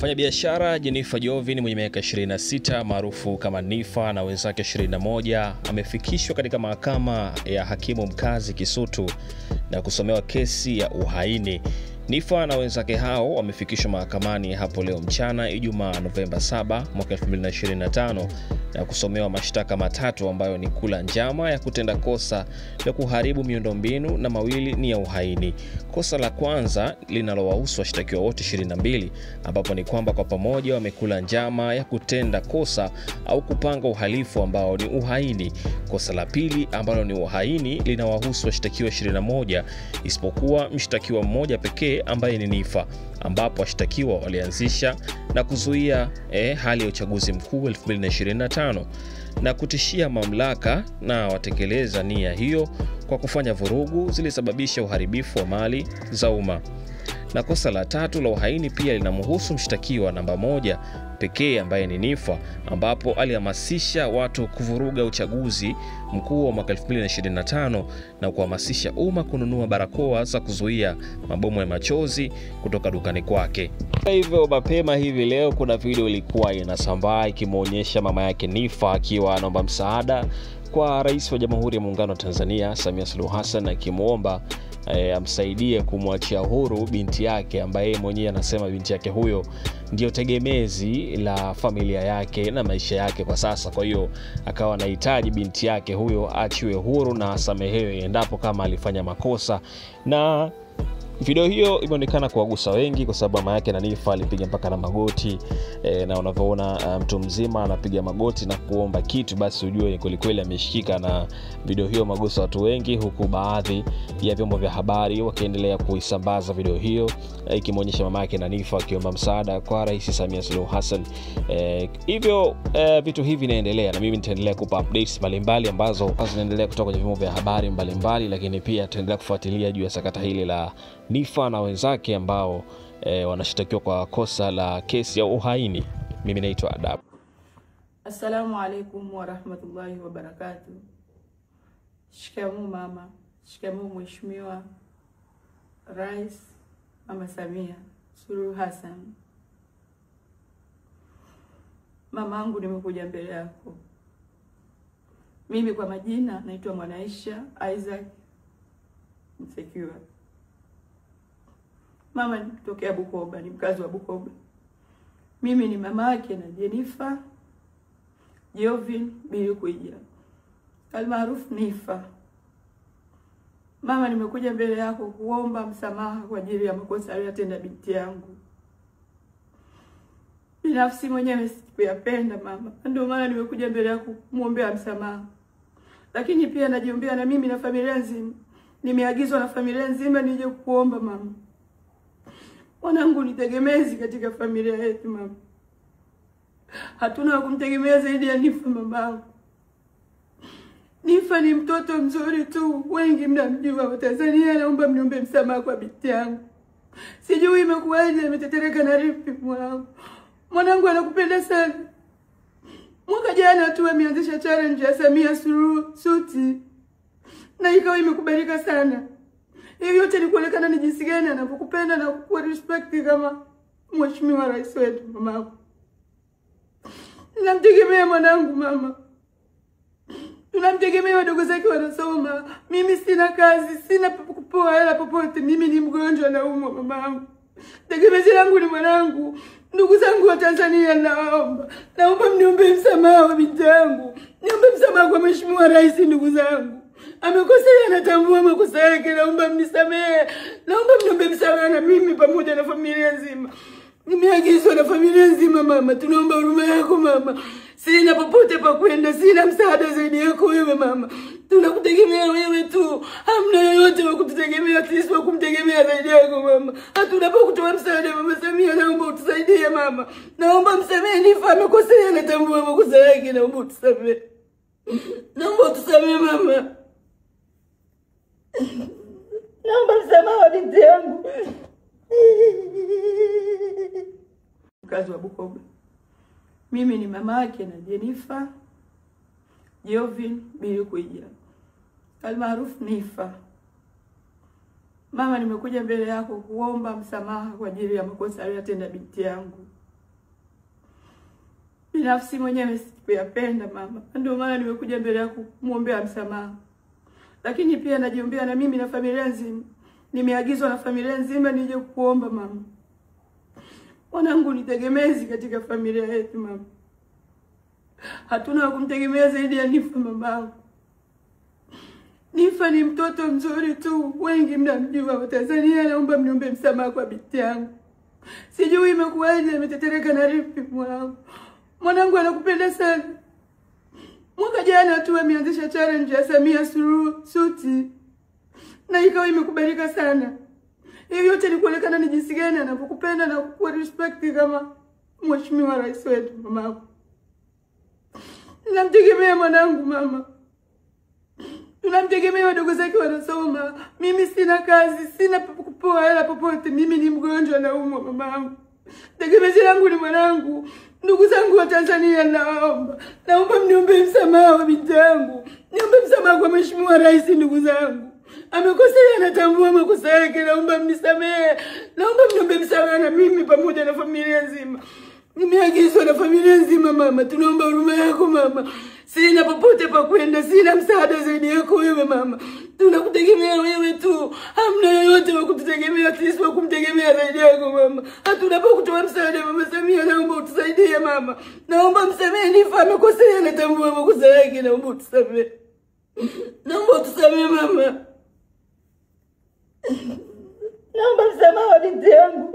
Mfanyabiashara Jennifer Jovin mwenye miaka 26 maarufu kama Nifa na wenzake 21 amefikishwa katika mahakama ya hakimu mkazi Kisutu na kusomewa kesi ya uhaini. Nifa na wenzake hao wamefikishwa mahakamani hapo leo mchana Ijumaa Novemba 7 mwaka 2025 na kusomewa mashtaka matatu ambayo ni kula njama ya kutenda kosa la kuharibu miundombinu na mawili ni ya uhaini. Kosa la kwanza linalowahusu washtakiwa wote 22 ambapo ni kwamba kwa pamoja wamekula njama ya kutenda kosa au kupanga uhalifu ambao ni uhaini. Kosa la pili ambalo ni uhaini linawahusu washtakiwa 21 isipokuwa mshtakiwa mmoja pekee ambaye ni Nifa, ambapo washtakiwa walianzisha na kuzuia hali ya uchaguzi mkuu 2025 na kutishia mamlaka na watekeleza nia hiyo kwa kufanya vurugu zilisababisha uharibifu wa mali za umma. Na kosa la tatu la uhaini pia linamhusu mshtakiwa namba 1 pekee ambaye ni Nifa, ambapo alihamasisha watu kuvuruga uchaguzi mkuu wa mwaka 2025 na kuhamasisha umma kununua barakoa za kuzuia mabomu ya machozi kutoka dukani kwake. Hivyo mapema hivi leo kuna video ilikuwa inasambaa ikimuonyesha mama yake Nifa akiwa anaomba msaada kwa Rais wa Jamhuri ya Muungano wa Tanzania Samia Suluhu Hassan akimuomba amsaidie kumwachia huru binti yake ambaye mwenyewe anasema binti yake huyo ndio tegemezi la familia yake na maisha yake kwa sasa. Kwa hiyo akawa anahitaji binti yake huyo achiwe huru na asamehewe endapo kama alifanya makosa. Na video hiyo imeonekana kuwagusa wengi kwa sababu mama yake na Nifa alipiga mpaka na magoti na unavyoona mtu mzima anapiga magoti na kuomba kitu, basi ujue kweli kweli ameshikika. Na video hiyo magusa watu wengi, huku baadhi ya vyombo vya habari wakiendelea kuisambaza video hiyo ikimuonyesha mama yake na Nifa akiomba msaada kwa Rais Samia Suluhu Hassan. Hivyo vitu hivi vinaendelea na mimi nitaendelea kupa updates mbalimbali ambazo zinaendelea kutoka kwenye vyombo vya habari mbalimbali, lakini pia tutaendelea kufuatilia juu ya sakata hili la Nifa na wenzake ambao wanashtakiwa kwa kosa la kesi ya uhaini. Mimi naitwa Adab. Assalamu alaikum wa rahmatullahi wa barakatuh. Shikamoo mama, shikamoo mheshimiwa Rais Mama Samia Suluhu Hassan. Mamangu, nimekuja mbele yako. Mimi kwa majina naitwa Mwanaisha Isaac Msekiwa. Mama nitokea Bukoba, ni mkazi wa Bukoba. Mimi ni mama yake na Jennifer Jovin Bilikuija, almaarufu Nifa. Mama, nimekuja mbele yako kuomba msamaha kwa ajili ya makosa aliyotenda binti yangu. Binafsi mwenyewe sikuyapenda mama, ndio maana nimekuja mbele yako kumuombea msamaha. Lakini pia najiombea na mimi na familia nzima. Nimeagizwa na familia nzima nije kuomba mama. Mwanangu ni tegemezi katika familia yetu mama. Hatuna kumtegemea zaidi ya Nifa mamangu. Nifa ni mtoto mzuri tu, wengi mnamjua wa Tanzania. Naomba mniombe msamaha kwa binti yangu. Sijui imekuwaje ametetereka na ripi mwanangu. Mwanangu anakupenda sana. Mwaka jana tu ameanzisha challenge ya Samia Suluhu Suti na ikawa imekubalika sana. Hiyo yote ni kuonekana ni jinsi gani anakupenda na kukuwa respect kama mheshimiwa rais wetu mama. Namtegemea mwanangu mama. Tunamtegemea, wadogo zake wanasoma. Mimi sina kazi, sina kupoa hela popote. Mimi ni mgonjwa na umwa mamangu. Tegemezi langu ni mwanangu. Ndugu zangu wa Tanzania, naomba mniombe msamaha wa binti yangu. Niombe msamaha kwa mheshimiwa rais. Ndugu zangu, amekosea, anatambua makosa yake, naomba mnisamehe. Naomba mniombe msamaha na mimi pamoja na familia nzima. Nimeagizwa na familia nzima mama, tunaomba huruma yako mama. Sina popote pa kwenda, sina msaada zaidi yako wewe mama. Tunakutegemea wewe tu. Hamna yoyote wa kututegemea sisi, wa kumtegemea zaidi yako mama. Hatuna pa kutoa msaada mama Samia, naomba utusaidie mama. Naomba msamehe Nifa, amekosea, anatambua makosa yake, naomba utusamehe. Naomba utusamehe mama. Naomba msamaha wa binti yangu. Mkazi wa Bukoba. Mimi ni mama yake na Jennifer Jovin Bilikuija, almaarufu Nifa. Mama, nimekuja mbele yako kuomba msamaha kwa ajili ya makosa aliyotenda binti yangu. binafsi mwenyewe sikuyapenda mama. Ndio maana nimekuja mbele yako kumuombea msamaha. Lakini pia najiombea na mimi na familia nzima. Nimeagizwa na familia nzima nije kuomba mama. Mwanangu ni tegemezi katika familia yetu mama. Hatuna wa kumtegemea zaidi ya Nifa mamangu. Nifa ni mtoto mzuri tu, wengi mnamjua wa Tanzania. Naomba mniombe msamaha kwa binti yangu. Sijui imekuwaje ametetereka na ripi mwanangu. Mwanangu anakupenda sana. Mwaka jana tu ameanzisha challenge ya Samia Suluhu Suti. Na ikawa imekubalika sana. Hiyo yote ni kuonekana ni jinsi gani anakupenda na kukuwa respect kama Mheshimiwa Rais wetu mamangu. Namtegemea mwanangu mama. Tunamtegemea wadogo zake wanasoma. Mimi sina kazi, sina kupoa hela popote. Mimi ni mgonjwa na umwa mamangu. Tegemezi langu ni mwanangu. Ndugu zangu wa Tanzania naomba mniombe msamaha wa binti yangu. Niombe msamaha kwa Mheshimiwa Rais ndugu zangu. Amekosea, anatambua makosa yake, naomba mnisamehe. Naomba mniombe msamaha na mimi pamoja na familia nzima. Nimeagizwa na familia nzima mama, tunaomba huruma yako mama. Sina popote pa kwenda, sina msaada zaidi yako wewe mama. Tunakutegemea wewe tu. Hamna yoyote wa kututegemea, sisi wa kumtegemea zaidi yako mama. Hatuna pa kutoa msaada mama Samia, naomba utusaidie mama. Naomba msamehe Nifa, amekosea, anatambua makosa yake, naomba utusamehe. Naomba utusamehe mama. Naomba msamaha wa binti yangu.